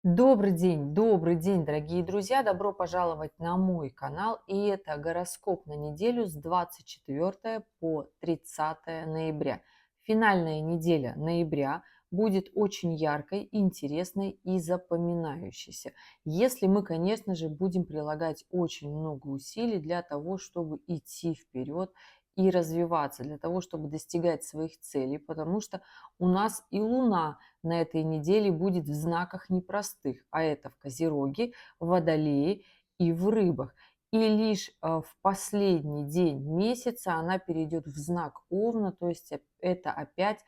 Добрый день, дорогие друзья! Добро пожаловать на мой канал. И это гороскоп на неделю с 24 по 30 ноября. Финальная неделя ноября будет очень яркой, интересной и запоминающейся. Если мы, конечно же, будем прилагать очень много усилий для того, чтобы идти вперед и развиваться, для того, чтобы достигать своих целей, потому что у нас и Луна на этой неделе будет в знаках непростых, а это в Козероге, в Водолее и в Рыбах. И лишь в последний день месяца она перейдет в знак Овна, то есть это опять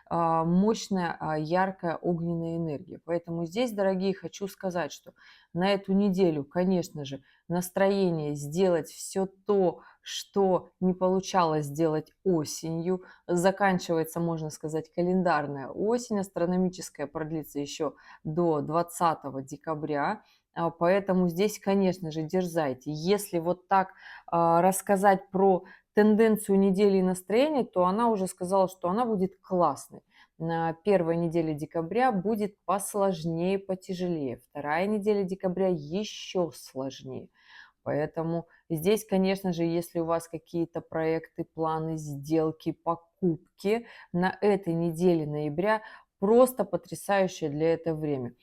мощная, яркая огненная энергия. Поэтому здесь, дорогие, хочу сказать, что на эту неделю, конечно же, настроение сделать все то, что не получалось сделать осенью. Заканчивается, можно сказать, календарная осень, астрономическая продлится еще до 20 декабря. Поэтому здесь, конечно же, дерзайте. Если вот так рассказать про тенденцию недели и настроение, то она уже сказала, что она будет классной. На первой неделе декабря будет посложнее, потяжелее. Вторая неделя декабря еще сложнее. Поэтому здесь, конечно же, если у вас какие-то проекты, планы, сделки, покупки на этой неделе ноября, просто потрясающее для этого время.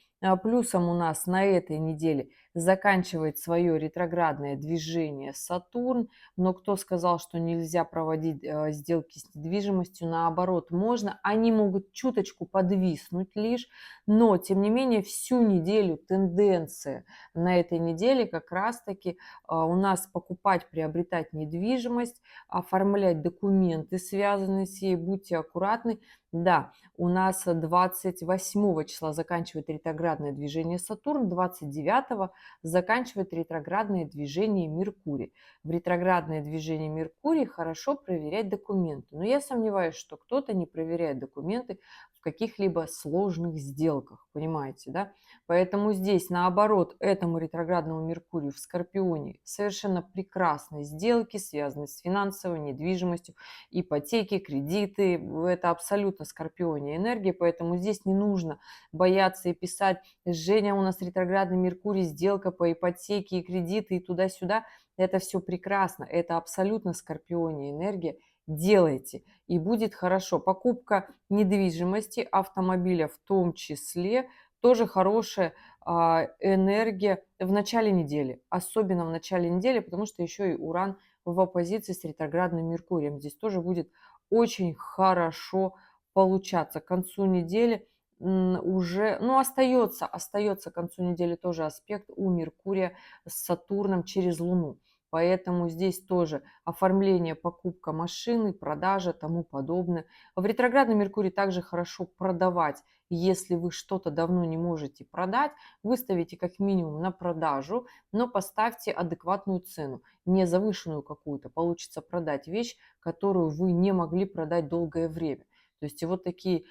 Плюсом у нас на этой неделе заканчивает свое ретроградное движение Сатурн, но кто сказал, что нельзя проводить сделки с недвижимостью, наоборот, можно, они могут чуточку подвиснуть лишь, но, тем не менее, всю неделю тенденция на этой неделе как раз-таки у нас покупать, приобретать недвижимость, оформлять документы, связанные с ней, будьте аккуратны. Да, у нас 28 числа заканчивает ретроградное движение Сатурн, 29 заканчивает ретроградное движение Меркурий. В ретроградное движение Меркурий хорошо проверять документы, но я сомневаюсь, что кто-то не проверяет документы в каких-либо сложных сделках, понимаете, да? Поэтому здесь, наоборот, этому ретроградному Меркурию в Скорпионе совершенно прекрасные сделки, связанные с финансовой недвижимостью, ипотеки, кредиты. Это абсолютно Скорпионе энергия, поэтому здесь не нужно бояться и писать: «Женя, у нас ретроградный Меркурий, сделка по ипотеке и кредиты и туда-сюда». Это все прекрасно, это абсолютно Скорпионе энергия. Делайте, и будет хорошо. Покупка недвижимости, автомобиля в том числе, тоже хорошая энергия в начале недели, особенно в начале недели, потому что еще и Уран в оппозиции с ретроградным Меркурием. Здесь тоже будет очень хорошо получаться. К концу недели уже, ну, остается к концу недели тоже аспект у Меркурия с Сатурном через Луну. Поэтому здесь тоже оформление, покупка машины, продажа, тому подобное. В ретроградный Меркурий также хорошо продавать. Если вы что-то давно не можете продать, выставите как минимум на продажу, но поставьте адекватную цену, не завышенную какую-то. Получится продать вещь, которую вы не могли продать долгое время. То есть и вот такие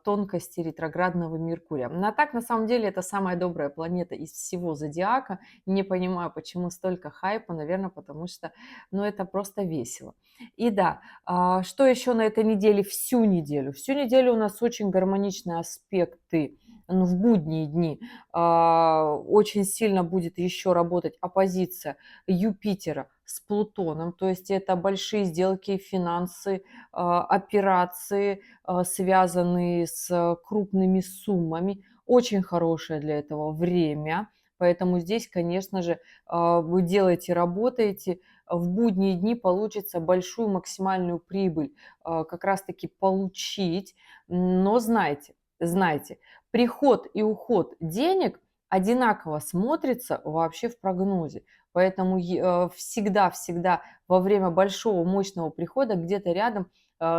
тонкости ретроградного Меркурия. Ну, а так, на самом деле, это самая добрая планета из всего зодиака. Не понимаю, почему столько хайпа. Наверное, потому что, ну, это просто весело. И да, что еще на этой неделе? Всю неделю. Всю неделю у нас очень гармоничные аспекты, ну, в будние дни. Очень сильно будет еще работать оппозиция Юпитера с Плутоном. То есть это большие сделки, финансы, операции, связанные с крупными суммами. Очень хорошее для этого время. Поэтому здесь, конечно же, вы делаете, работаете, в будние дни получится большую максимальную прибыль как раз-таки получить. Но знайте, приход и уход денег одинаково смотрится вообще в прогнозе. Поэтому всегда во время большого мощного прихода где-то рядом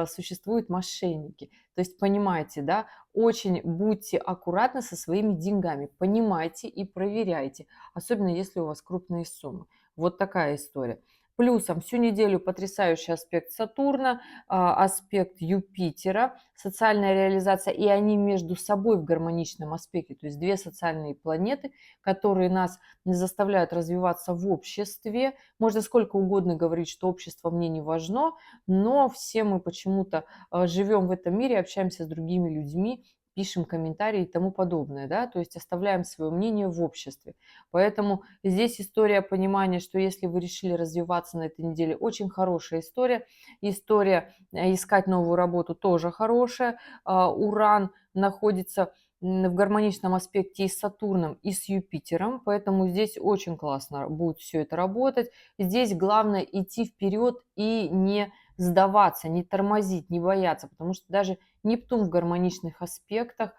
существуют мошенники. То есть понимаете, да, очень будьте аккуратны со своими деньгами, понимайте и проверяйте, особенно если у вас крупные суммы. Вот такая история. Плюсом всю неделю потрясающий аспект Сатурна, аспект Юпитера, социальная реализация, и они между собой в гармоничном аспекте, то есть две социальные планеты, которые нас заставляют развиваться в обществе. Можно сколько угодно говорить, что общество мне не важно, но все мы почему-то живем в этом мире, общаемся с другими людьми, пишем комментарии и тому подобное, да, то есть оставляем свое мнение в обществе. Поэтому здесь история понимания, что если вы решили развиваться на этой неделе, очень хорошая история. История искать новую работу тоже хорошая. Уран находится в гармоничном аспекте и с Сатурном, и с Юпитером, поэтому здесь очень классно будет все это работать. Здесь главное идти вперед и не сдаваться, не тормозить, не бояться, потому что даже Нептун в гармоничных аспектах,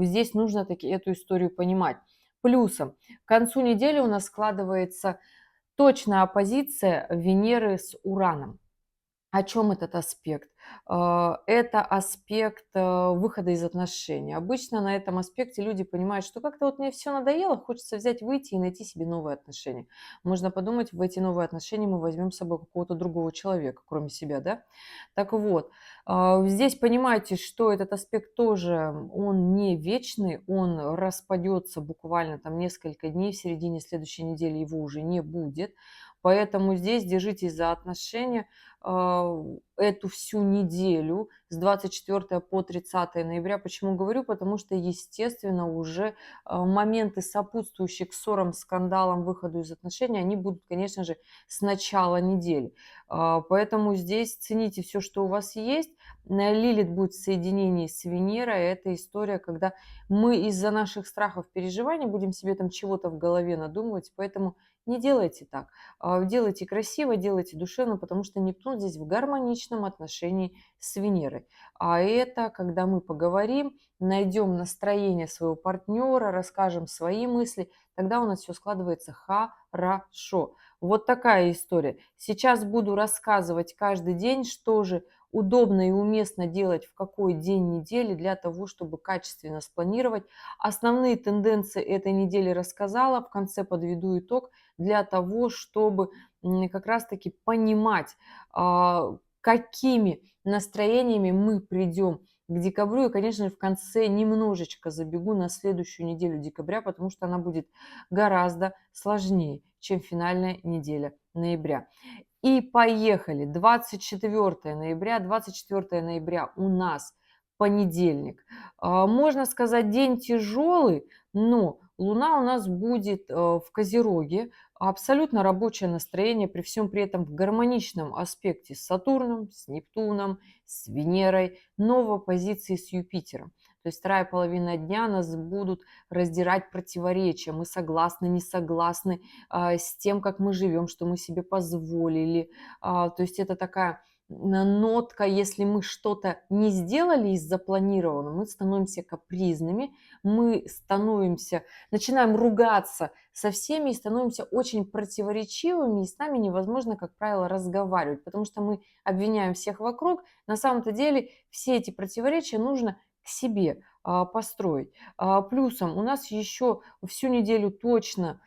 здесь нужно таки эту историю понимать. Плюсом, к концу недели у нас складывается точная оппозиция Венеры с Ураном. О чем этот аспект? Это аспект выхода из отношений. Обычно на этом аспекте люди понимают, что как-то вот мне все надоело, хочется взять, выйти и найти себе новые отношения. Можно подумать, в эти новые отношения мы возьмем с собой какого-то другого человека, кроме себя, да? Так вот, здесь понимаете, что этот аспект тоже, он не вечный, он распадется буквально там несколько дней, в середине следующей недели его уже не будет. Поэтому здесь держитесь за отношения, эту всю неделю с 24 по 30 ноября. Почему говорю? Потому что, естественно, уже моменты, сопутствующие к ссорам, скандалам, выходу из отношений, они будут, конечно же, с начала недели. Поэтому здесь цените все, что у вас есть. Лилит будет в соединении с Венерой. Это история, когда мы из-за наших страхов, переживаний будем себе там чего-то в голове надумывать. Поэтому не делайте так. Делайте красиво, делайте душевно, потому что Нептун здесь в гармоничном отношении с Венерой. А это когда мы поговорим, найдем настроение своего партнера, расскажем свои мысли, тогда у нас все складывается хорошо. Вот такая история. Сейчас буду рассказывать каждый день, что же удобно и уместно делать в какой день недели для того, чтобы качественно спланировать. Основные тенденции этой недели рассказала, в конце подведу итог для того, чтобы как раз-таки понимать, какими настроениями мы придем к декабрю. И, конечно же, в конце немножечко забегу на следующую неделю декабря, потому что она будет гораздо сложнее, чем финальная неделя ноября. И поехали. 24 ноября. 24 ноября у нас понедельник. Можно сказать, день тяжелый, но Луна у нас будет в Козероге. Абсолютно рабочее настроение, при всем при этом в гармоничном аспекте с Сатурном, с Нептуном, с Венерой, но в оппозиции с Юпитером. То есть вторая половина дня нас будут раздирать противоречия. Мы согласны, не согласны с тем, как мы живем, что мы себе позволили. То есть это такая нотка, если мы что-то не сделали из запланированного, мы становимся капризными, мы становимся, начинаем ругаться со всеми и становимся очень противоречивыми, и с нами невозможно, как правило, разговаривать, потому что мы обвиняем всех вокруг. На самом-то деле все эти противоречия нужно к себе построить. Плюсом у нас еще всю неделю точно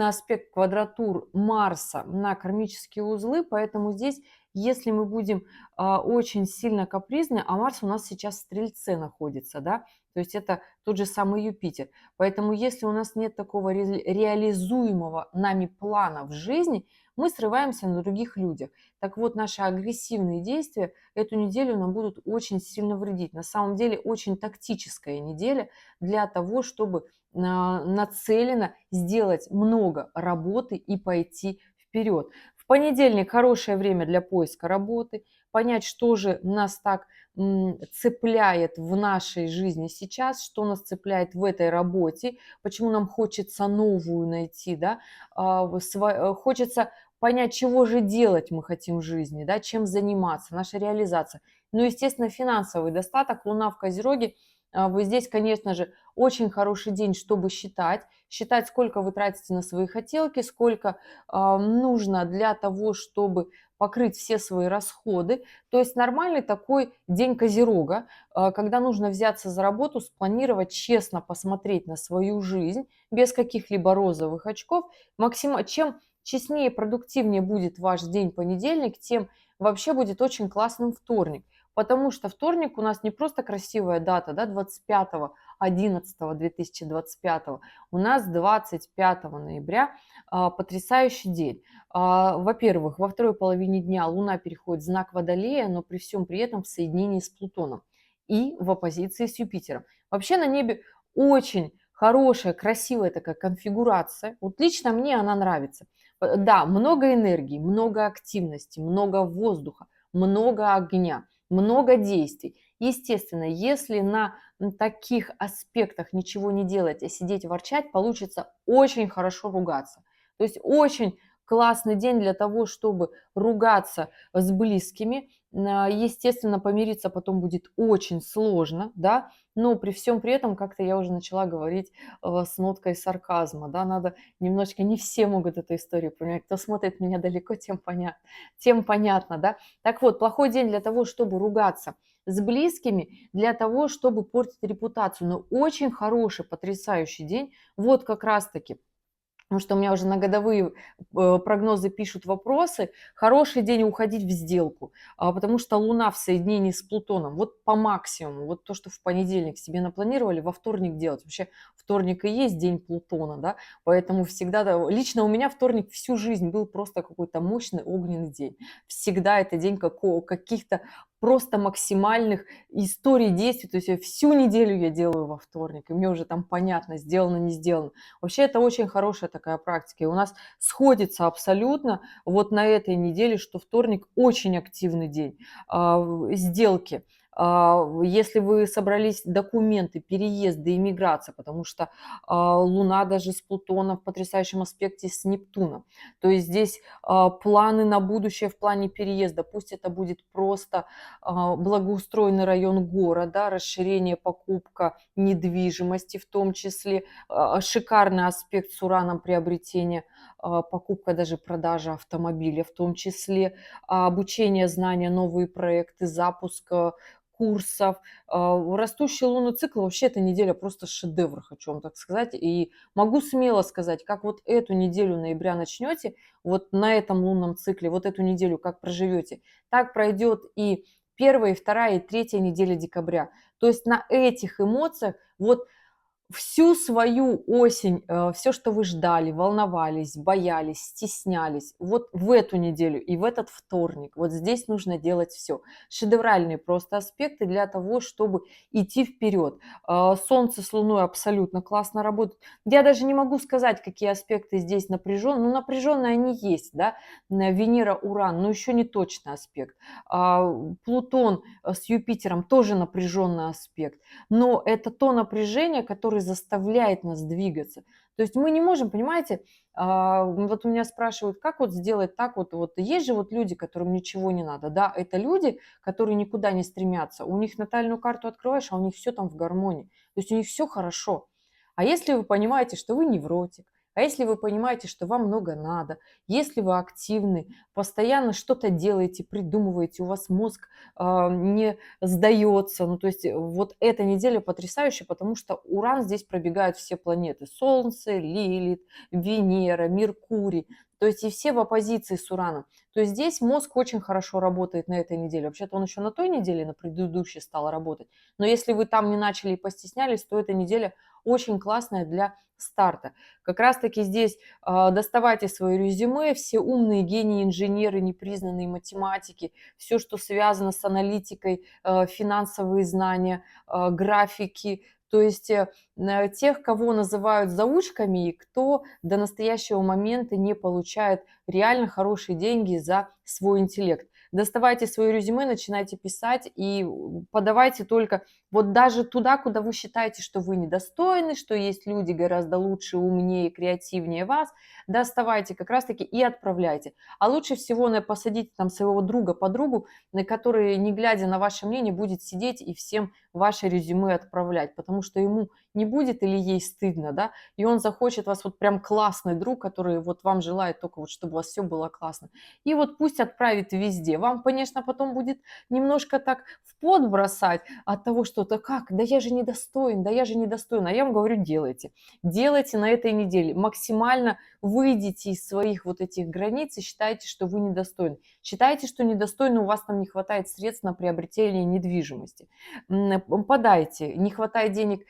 аспект квадратур Марса на кармические узлы, поэтому здесь, если мы будем очень сильно капризны, а Марс у нас сейчас в Стрельце находится, да, то есть это тот же самый Юпитер. Поэтому если у нас нет такого реализуемого нами плана в жизни, мы срываемся на других людях. Так вот, наши агрессивные действия эту неделю нам будут очень сильно вредить. На самом деле очень тактическая неделя для того, чтобы нацелено сделать много работы и пойти вперед. В понедельник хорошее время для поиска работы, понять, что же нас так цепляет в нашей жизни сейчас, что нас цепляет в этой работе, почему нам хочется новую найти, да, хочется понять, чего же делать мы хотим в жизни, да, чем заниматься, наша реализация. Ну, естественно, финансовый достаток, Луна в Козероге, вы здесь, конечно же, очень хороший день, чтобы считать, сколько вы тратите на свои хотелки, сколько нужно для того, чтобы покрыть все свои расходы. То есть нормальный такой день Козерога, когда нужно взяться за работу, спланировать, честно посмотреть на свою жизнь, без каких-либо розовых очков. Чем честнее и продуктивнее будет ваш день понедельник, тем вообще будет очень классным вторник. Потому что вторник у нас не просто красивая дата, да, 25.11.2025, у нас 25 ноября потрясающий день. Во-первых, во второй половине дня Луна переходит в знак Водолея, но при всем при этом в соединении с Плутоном. и в оппозиции с Юпитером. Вообще на небе очень хорошая, красивая такая конфигурация. Вот лично мне она нравится. Да, много энергии, много активности, много воздуха, много огня, много действий. Естественно, если на таких аспектах ничего не делать, а сидеть ворчать, получится очень хорошо ругаться. То есть очень классный день для того, чтобы ругаться с близкими. Естественно, помириться потом будет очень сложно, да, но при всем при этом, как-то я уже начала говорить с ноткой сарказма, да, надо немножечко, не все могут эту историю понять, кто смотрит меня далеко, тем понятно, да. Так вот, плохой день для того, чтобы ругаться с близкими, для того, чтобы портить репутацию, но очень хороший, потрясающий день, вот как раз-таки. Потому что у меня уже на годовые прогнозы пишут вопросы. Хороший день уходить в сделку, потому что Луна в соединении с Плутоном. Вот по максимуму. Вот то, что в понедельник себе напланировали, во вторник делать. Вообще вторник и есть день Плутона, да, поэтому всегда, да, лично у меня вторник всю жизнь был просто какой-то мощный огненный день. Всегда это день каких-то просто максимальных историй, действий. То есть всю неделю я делаю во вторник, и мне уже там понятно, сделано, не сделано. Вообще это очень хорошая такая практика. И у нас сходится абсолютно вот на этой неделе, что вторник очень активный день. Сделки. Если вы собрались документы, переезды, иммиграция, потому что Луна даже с Плутоном в потрясающем аспекте с Нептуном. То есть здесь планы на будущее в плане переезда. Пусть это будет просто благоустроенный район города, расширение, покупка недвижимости в том числе, шикарный аспект с Ураном приобретения, покупка, даже продажа автомобиля в том числе, обучение, знания, новые проекты, запуск курсов. Растущий лунный цикл, вообще эта неделя просто шедевр, хочу вам так сказать. И могу смело сказать, как вот эту неделю ноября начнете, вот на этом лунном цикле, вот эту неделю как проживете, так пройдет и первая, и вторая, и третья неделя декабря. То есть на этих эмоциях вот всю свою осень, все, что вы ждали, волновались, боялись, стеснялись, вот в эту неделю и в этот вторник, вот здесь нужно делать все. Шедевральные просто аспекты для того, чтобы идти вперед. Солнце с Луной абсолютно классно работают. Я даже не могу сказать, какие аспекты здесь напряженные, ну, напряженные они есть, да, Венера, Уран, но еще не точный аспект. Плутон с Юпитером тоже напряженный аспект, но это то напряжение, которое заставляет нас двигаться. То есть мы не можем, понимаете, вот у меня спрашивают, как вот сделать так вот есть же вот люди, которым ничего не надо, да, это люди, которые никуда не стремятся, у них натальную карту открываешь, а у них все там в гармонии, то есть у них все хорошо. А если вы понимаете, что вы невротик, а если вы понимаете, что вам много надо, если вы активны, постоянно что-то делаете, придумываете, у вас мозг не сдается. Ну, то есть вот эта неделя потрясающая, потому что Уран здесь пробегает все планеты. Солнце, Лилит, Венера, Меркурий. То есть и все в оппозиции с Ураном. То есть здесь мозг очень хорошо работает на этой неделе. Вообще-то он еще на той неделе, на предыдущей стал работать. Но если вы там не начали и постеснялись, то эта неделя очень классная для старта. Как раз-таки здесь доставайте свое резюме, все умные гении, инженеры, непризнанные математики, все, что связано с аналитикой, финансовые знания, графики, то есть тех, кого называют заучками и кто до настоящего момента не получает реально хорошие деньги за свой интеллект. Доставайте свое резюме, начинайте писать и подавайте только вот даже туда, куда вы считаете, что вы недостойны, что есть люди гораздо лучше, умнее, креативнее вас. Доставайте как раз-таки и отправляйте. А лучше всего посадите там своего друга, подругу, который, не глядя на ваше мнение, будет сидеть и всем ваше резюме отправлять, потому что ему не будет или ей стыдно, да, и он захочет вас, вот прям классный друг, который вот вам желает только вот, чтобы у вас все было классно. И вот пусть отправит везде. Вам, конечно, потом будет немножко так в пот бросать от того, что да как, да я же недостоин, да я же недостоин. А я вам говорю, делайте. Делайте на этой неделе. Максимально выйдите из своих вот этих границ и считайте, что вы недостойны. Считайте, что недостойны, у вас там не хватает средств на приобретение недвижимости. Подайте, не хватает денег,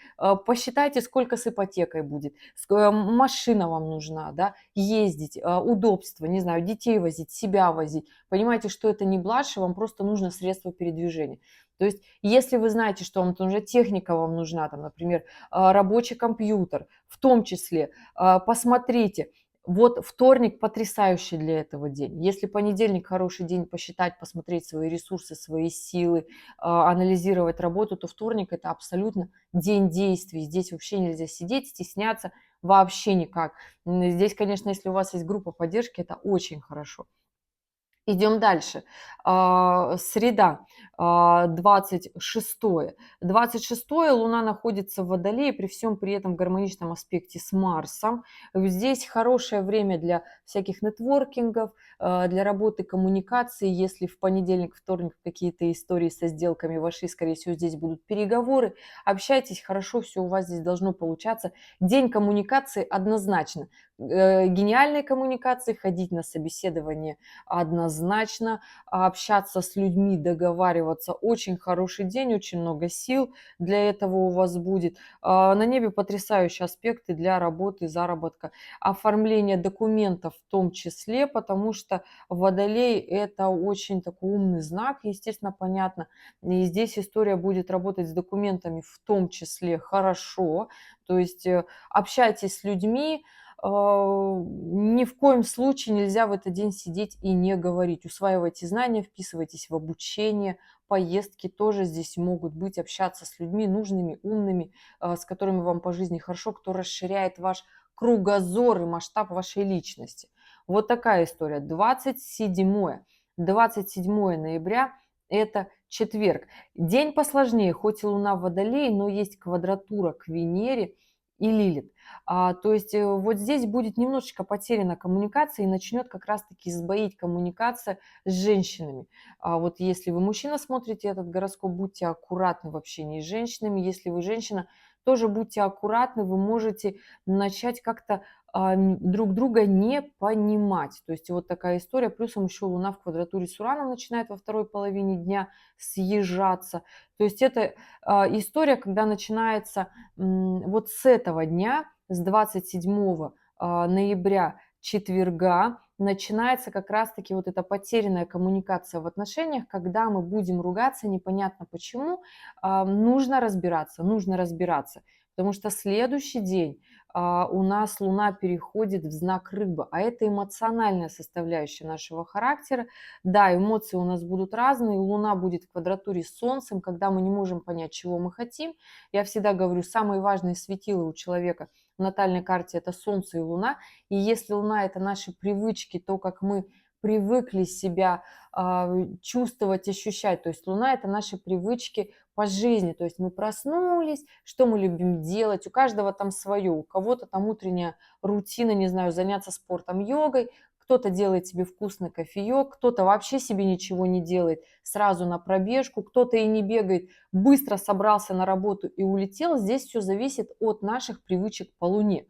посчитайте, сколько с ипотекой будет, машина вам нужна, да, ездить, удобство, не знаю, детей возить, себя возить. Понимаете, что это не блажь, вам просто нужно средство передвижения. То есть, если вы знаете, что вам нужна техника, вам нужна, там, например, рабочий компьютер, в том числе, посмотрите, вот вторник потрясающий для этого день. Если понедельник хороший день посчитать, посмотреть свои ресурсы, свои силы, анализировать работу, то вторник это абсолютно день действий. Здесь вообще нельзя сидеть, стесняться вообще никак. Здесь, конечно, если у вас есть группа поддержки, это очень хорошо. Идем дальше. Среда, 26. 26 Луна находится в Водолее, при всем при этом в гармоничном аспекте с Марсом. Здесь хорошее время для всяких нетворкингов, для работы коммуникации. Если в понедельник, вторник какие-то истории со сделками вошли, скорее всего, здесь будут переговоры. Общайтесь хорошо, все у вас здесь должно получаться. День коммуникации однозначно. Гениальной коммуникации, ходить на собеседование однозначно, общаться с людьми, договариваться. Очень хороший день, очень много сил для этого у вас будет. На небе потрясающие аспекты для работы, заработка, оформления документов в том числе, потому что Водолей – это очень такой умный знак, естественно, понятно. И здесь история будет работать с документами в том числе хорошо. То есть общайтесь с людьми, ни в коем случае нельзя в этот день сидеть и не говорить. Усваивайте знания, вписывайтесь в обучение, поездки тоже здесь могут быть, общаться с людьми нужными, умными, с которыми вам по жизни хорошо, кто расширяет ваш кругозор и масштаб вашей личности. Вот такая история. 27 ноября – это четверг. День посложнее, хоть и Луна в Водолее, но есть квадратура к Венере и Лилит. То есть вот здесь будет немножечко потеряна коммуникация и начнет как раз-таки сбоить коммуникация с женщинами. Вот если вы мужчина, смотрите этот гороскоп, будьте аккуратны в общении с женщинами. Если вы женщина, тоже будьте аккуратны, вы можете начать как-то друг друга не понимать. То есть вот такая история. Плюсом еще Луна в квадратуре с Ураном начинает во второй половине дня съезжаться. То есть это история, когда начинается вот с этого дня, с 27 ноября, четверга, начинается как раз-таки вот эта потерянная коммуникация в отношениях, когда мы будем ругаться непонятно почему. Нужно разбираться, нужно разбираться. Потому что следующий день у нас Луна переходит в знак Рыбы, а это эмоциональная составляющая нашего характера. Да, эмоции у нас будут разные, Луна будет в квадратуре с Солнцем, когда мы не можем понять, чего мы хотим. Я всегда говорю, самые важные светила у человека в натальной карте – это Солнце и Луна. И если Луна – это наши привычки, то, как мы привыкли себя чувствовать, ощущать. То есть Луна – это наши привычки по жизни. То есть мы проснулись, что мы любим делать. У каждого там свое. У кого-то там утренняя рутина, не знаю, заняться спортом, йогой. Кто-то делает себе вкусный кофеек, кто-то вообще себе ничего не делает, сразу на пробежку, кто-то и не бегает, быстро собрался на работу и улетел. Здесь все зависит от наших привычек по Луне.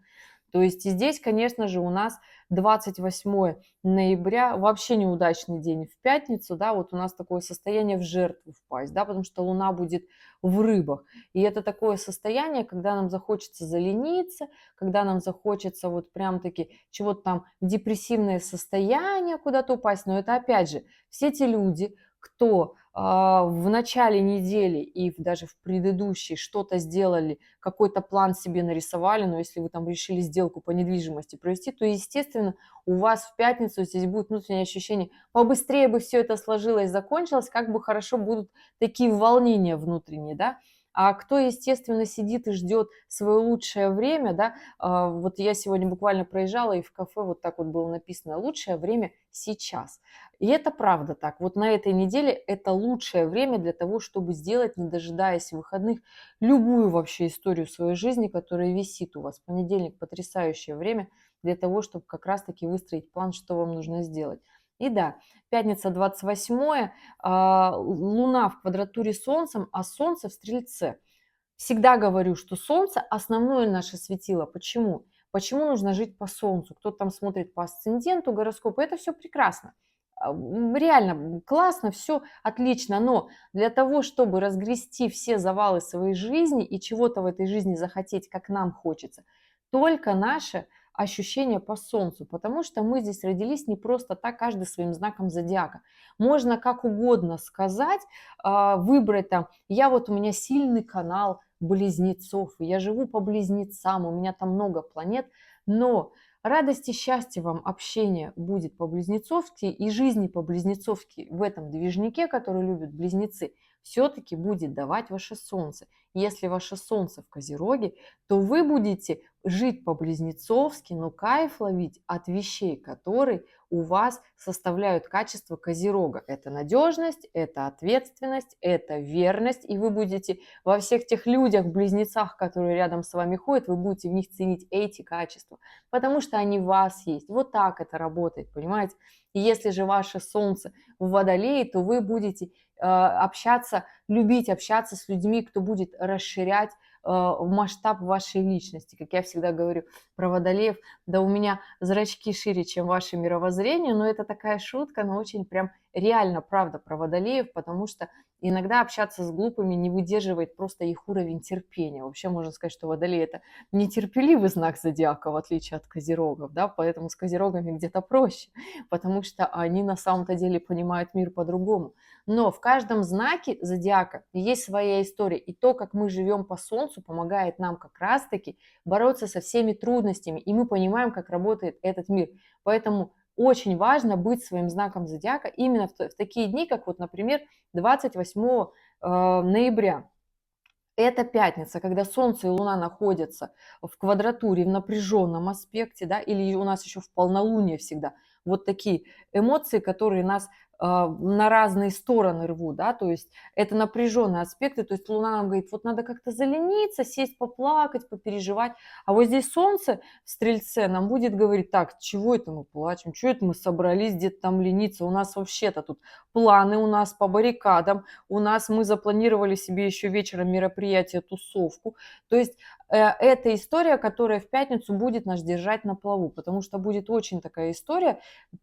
То есть и здесь, конечно же, у нас 28 ноября вообще неудачный день в пятницу, да, вот у нас такое состояние в жертву впасть, да, потому что Луна будет в рыбах. И это такое состояние, когда нам захочется залениться, когда нам захочется вот прям-таки чего-то там в депрессивное состояние куда-то упасть. Но это опять же все те люди, кто в начале недели и даже в предыдущей что-то сделали, какой-то план себе нарисовали, но если вы там решили сделку по недвижимости провести, то, естественно, у вас в пятницу здесь будет внутреннее ощущение, побыстрее бы все это сложилось, закончилось, как бы хорошо будут такие волнения внутренние, да. А кто, естественно, сидит и ждет свое лучшее время, да, вот я сегодня буквально проезжала, и в кафе вот так вот было написано «лучшее время сейчас». И это правда так. Вот на этой неделе это лучшее время для того, чтобы сделать, не дожидаясь выходных, любую вообще историю в своей жизни, которая висит у вас. Понедельник – потрясающее время для того, чтобы как раз-таки выстроить план, что вам нужно сделать. И да, пятница 28, Луна в квадратуре с Солнцем, а Солнце в Стрельце. Всегда говорю, что Солнце – основное наше светило. Почему? Почему нужно жить по Солнцу? Кто-то там смотрит по асценденту, гороскопу. Это все прекрасно. Реально классно, все отлично. Но для того, чтобы разгрести все завалы своей жизни и чего-то в этой жизни захотеть, как нам хочется, только наше ощущения по Солнцу, потому что мы здесь родились не просто так, каждый своим знаком зодиака. Можно как угодно сказать, выбрать там, у меня сильный канал близнецов, и я живу по близнецам, у меня там много планет, но радость и счастье вам общение будет по-близнецовски и жизни по-близнецовски в этом движнике, который любят близнецы, все-таки будет давать ваше Солнце. Если ваше Солнце в Козероге, то вы будете жить по-близнецовски, но кайф ловить от вещей, которые у вас составляют качество Козерога. Это надежность, это ответственность, это верность, и вы будете во всех тех людях, близнецах, которые рядом с вами ходят, вы будете в них ценить эти качества, потому что они в вас есть. Вот так это работает, понимаете? И если же ваше Солнце в Водолее, то вы будете общаться, любить общаться с людьми, кто будет расширять масштаб вашей личности. Как я всегда говорю про водолеев, да у меня зрачки шире, чем ваше мировоззрение, но это такая шутка, но очень прям реально правда про водолеев, потому что иногда общаться с глупыми не выдерживает просто их уровень терпения. Вообще можно сказать, что водолей – это нетерпеливый знак зодиака, в отличие от козерогов, да, поэтому с козерогами где-то проще, потому что они на самом-то деле понимают мир по-другому. Но в каждом знаке зодиака есть своя история, и то, как мы живем по Солнцу, помогает нам как раз-таки бороться со всеми трудностями, и мы понимаем, как работает этот мир. Поэтому очень важно быть своим знаком зодиака именно в такие дни, как вот, например, 28 ноября. Это пятница, когда Солнце и Луна находятся в квадратуре, в напряженном аспекте, да, или у нас еще в полнолуние всегда. Вот такие эмоции, которые нас на разные стороны рвут, да, то есть это напряженные аспекты, то есть Луна нам говорит, вот надо как-то залениться, сесть, поплакать, попереживать, а вот здесь Солнце в Стрельце нам будет говорить, так, чего это мы плачем, чего это мы собрались где-то там лениться, у нас вообще-то тут планы у нас по баррикадам, у нас мы запланировали себе еще вечером мероприятие, тусовку. То есть это история, которая в пятницу будет нас держать на плаву, потому что будет очень такая история,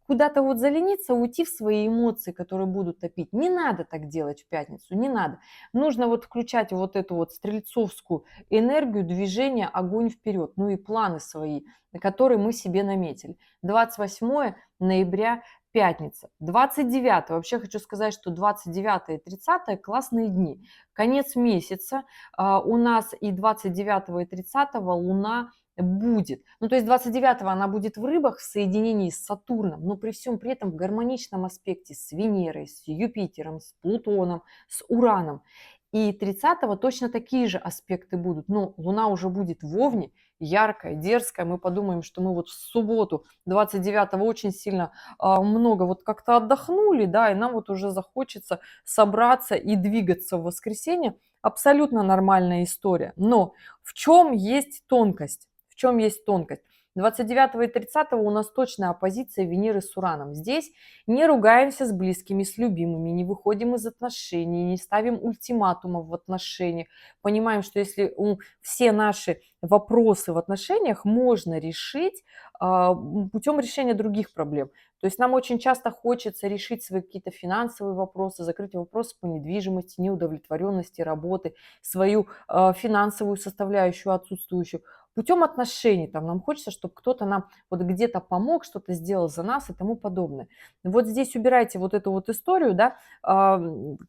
куда-то вот залениться, уйти в свои эмоции, которые будут топить. Не надо так делать в пятницу, не надо. Нужно вот включать вот эту вот стрельцовскую энергию, движение, огонь вперед, ну и планы свои, которые мы себе наметили. 28 ноября пятница. 29, вообще хочу сказать, что 29 и 30 классные дни. Конец месяца у нас и 29 и 30 Луна будет. Ну, то есть 29 она будет в рыбах в соединении с Сатурном, но при всем при этом в гармоничном аспекте с Венерой, с Юпитером, с Плутоном, с Ураном. И 30 точно такие же аспекты будут. Но Луна уже будет в Овне, яркая, дерзкая. Мы подумаем, что мы вот в субботу 29 очень сильно много вот как-то отдохнули, да, и нам вот уже захочется собраться и двигаться в воскресенье. Абсолютно нормальная история. Но в чем есть тонкость? В чем есть тонкость? 29 и 30 у нас точная оппозиция Венеры с Ураном. Здесь не ругаемся с близкими, с любимыми, не выходим из отношений, не ставим ультиматумов в отношениях. Понимаем, что если все наши вопросы в отношениях можно решить путем решения других проблем. То есть нам очень часто хочется решить свои какие-то финансовые вопросы, закрыть вопросы по недвижимости, неудовлетворенности работы, свою финансовую составляющую отсутствующую путем отношений. Там нам хочется, чтобы кто-то нам вот где-то помог, что-то сделал за нас и тому подобное. Вот здесь убирайте вот эту вот историю, да,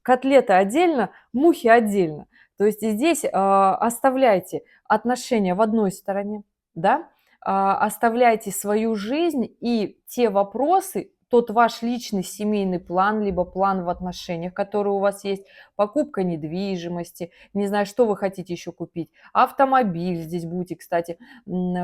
котлеты отдельно, мухи отдельно. То есть здесь оставляйте отношения в одной стороне, да, оставляйте свою жизнь и те вопросы, тот ваш личный семейный план, либо план в отношениях, который у вас есть, покупка недвижимости, не знаю, что вы хотите еще купить, автомобиль здесь будете, кстати,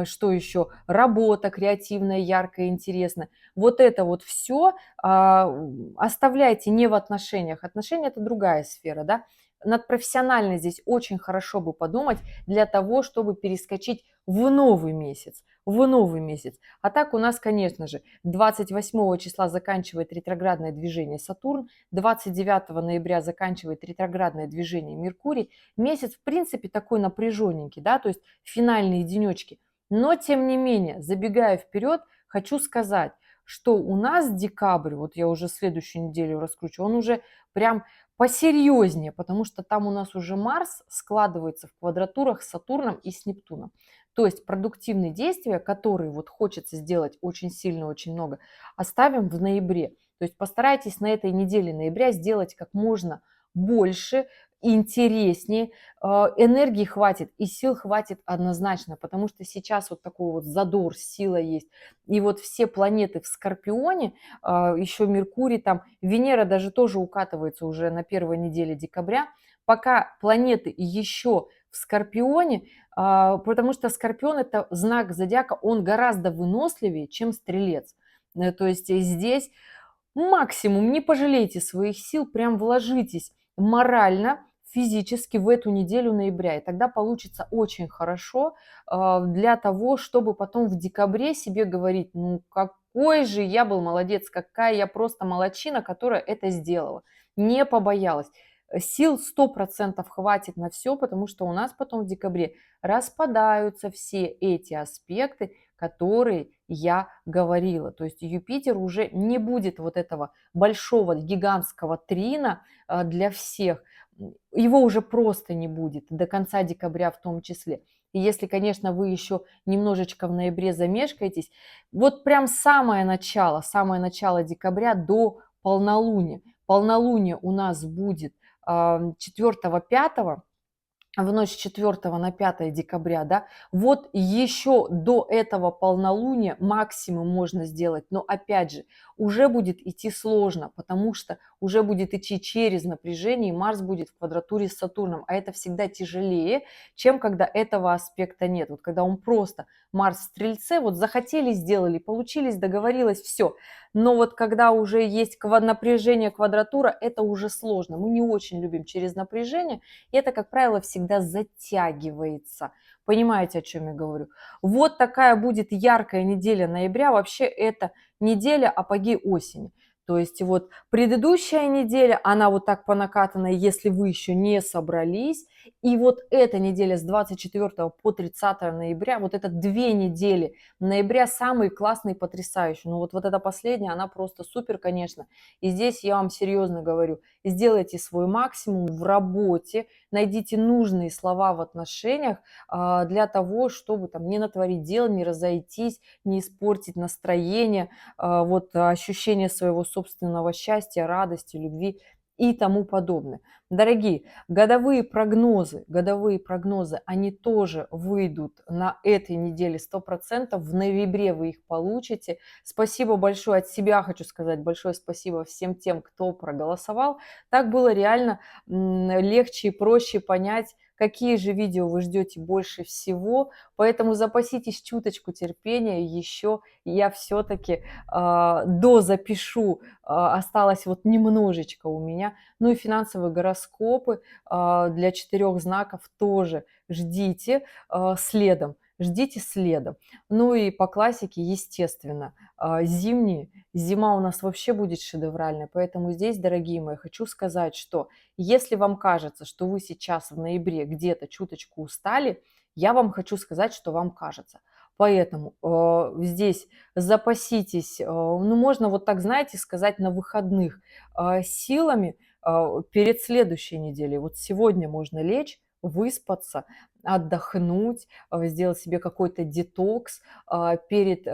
что еще, работа креативная, яркая, интересная. Вот это вот все оставляйте не в отношениях. Отношения – это другая сфера, да. Над профессионально здесь очень хорошо бы подумать для того, чтобы перескочить в новый месяц, в новый месяц. А так у нас, конечно же, 28 числа заканчивает ретроградное движение Сатурн, 29 ноября заканчивает ретроградное движение Меркурий. Месяц, в принципе, такой напряженненький, да, то есть финальные денечки. Но, тем не менее, забегая вперед, хочу сказать, что у нас декабрь, вот я уже следующую неделю раскручу, он уже прям посерьезнее, потому что там у нас уже Марс складывается в квадратурах с Сатурном и с Нептуном. То есть продуктивные действия, которые вот хочется сделать очень сильно, очень много, оставим в ноябре. То есть постарайтесь на этой неделе ноября сделать как можно больше, интереснее, энергии хватит и сил хватит однозначно, потому что сейчас вот такой вот задор, сила есть. И вот все планеты в Скорпионе, еще Меркурий там, Венера даже тоже укатывается уже на первой неделе декабря, пока планеты еще в Скорпионе, потому что Скорпион это знак зодиака, он гораздо выносливее, чем Стрелец. То есть здесь максимум не пожалейте своих сил, прям вложитесь морально, физически в эту неделю ноября. И тогда получится очень хорошо для того, чтобы потом в декабре себе говорить, ну какой же я был молодец, какая я просто молодчина, которая это сделала. Не побоялась. Сил 100% хватит на все, потому что у нас потом в декабре распадаются все эти аспекты, которые я говорила. То есть Юпитер уже не будет вот этого большого гигантского трина для всех. Его уже просто не будет до конца декабря в том числе. И если, конечно, вы еще немножечко в ноябре замешкаетесь, вот прям самое начало декабря до полнолуния. Полнолуние у нас будет 4-5, в ночь с 4 на 5 декабря, да, вот еще до этого полнолуния максимум можно сделать, но опять же, уже будет идти сложно, потому что уже будет идти через напряжение, и Марс будет в квадратуре с Сатурном, а это всегда тяжелее, чем когда этого аспекта нет. Вот когда он просто Марс в Стрельце, вот захотели, сделали, получились, договорилось, все. Но вот когда уже есть напряжение, квадратура, это уже сложно. Мы не очень любим через напряжение, и это, как правило, всегда затягивается. Понимаете, о чем я говорю? Вот такая будет яркая неделя ноября. Вообще это неделя апогей осени. То есть вот предыдущая неделя, она вот так по накатанной, если вы еще не собрались. И вот эта неделя с 24 по 30 ноября, вот это 2 недели ноября самые классные, потрясающие. Ну вот эта последняя, она просто супер, конечно. И здесь я вам серьезно говорю, сделайте свой максимум в работе, найдите нужные слова в отношениях для того, чтобы там не натворить дел, не разойтись, не испортить настроение, вот ощущение своего собственного счастья, радости, любви и тому подобное. Дорогие, годовые прогнозы, они тоже выйдут на этой неделе 100%. В ноябре вы их получите. Спасибо большое от себя, хочу сказать большое спасибо всем тем, кто проголосовал. Так было реально легче и проще понять, какие же видео вы ждете больше всего. Поэтому запаситесь чуточку терпения. Еще я все-таки дозапишу. Осталось вот немножечко у меня. Ну и финансовые гороскопы для 4 знаков тоже ждите следом. Ждите следом. Ну и по классике, естественно, зимние. Зима у нас вообще будет шедевральная. Поэтому здесь, дорогие мои, хочу сказать, что если вам кажется, что вы сейчас в ноябре где-то чуточку устали, я вам хочу сказать, что вам кажется. Поэтому здесь запаситесь, ну можно вот так, знаете, сказать на выходных силами перед следующей неделей. Вот сегодня можно лечь, выспаться, отдохнуть, сделать себе какой-то детокс перед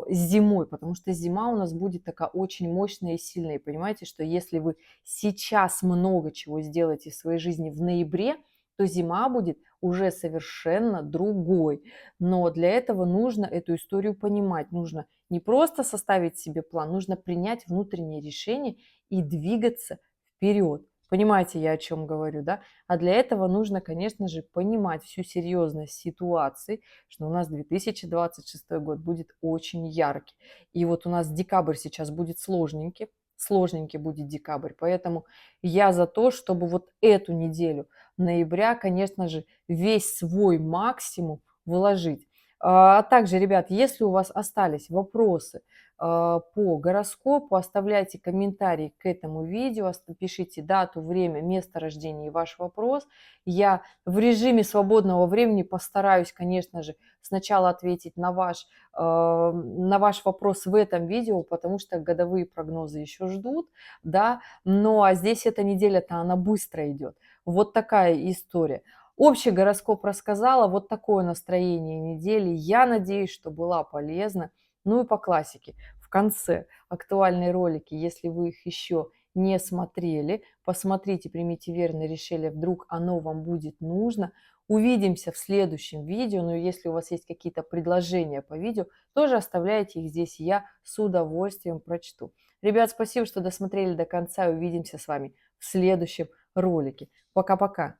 зимой, потому что зима у нас будет такая очень мощная и сильная. И понимаете, что если вы сейчас много чего сделаете в своей жизни в ноябре, то зима будет уже совершенно другой. Но для этого нужно эту историю понимать. Нужно не просто составить себе план, нужно принять внутреннее решение и двигаться вперед. Понимаете, я о чем говорю, да? А для этого нужно, конечно же, понимать всю серьезность ситуации, что у нас 2026 год будет очень яркий. И вот у нас декабрь сейчас будет сложненький будет декабрь. Поэтому я за то, чтобы вот эту неделю ноября, конечно же, весь свой максимум вложить. А также, ребят, если у вас остались вопросы по гороскопу, оставляйте комментарии к этому видео, пишите дату, время, место рождения и ваш вопрос. Я в режиме свободного времени постараюсь, конечно же, сначала ответить на ваш вопрос в этом видео, потому что годовые прогнозы еще ждут, да, ну а здесь эта неделя-то она быстро идет. Вот такая история. Общий гороскоп рассказала, вот такое настроение недели. Я надеюсь, что была полезна. Ну и по классике. В конце актуальные ролики, если вы их еще не смотрели, посмотрите, примите верное решение, вдруг оно вам будет нужно. Увидимся в следующем видео. Но если у вас есть какие-то предложения по видео, тоже оставляйте их здесь, я с удовольствием прочту. Ребят, спасибо, что досмотрели до конца. Увидимся с вами в следующем ролике. Пока-пока.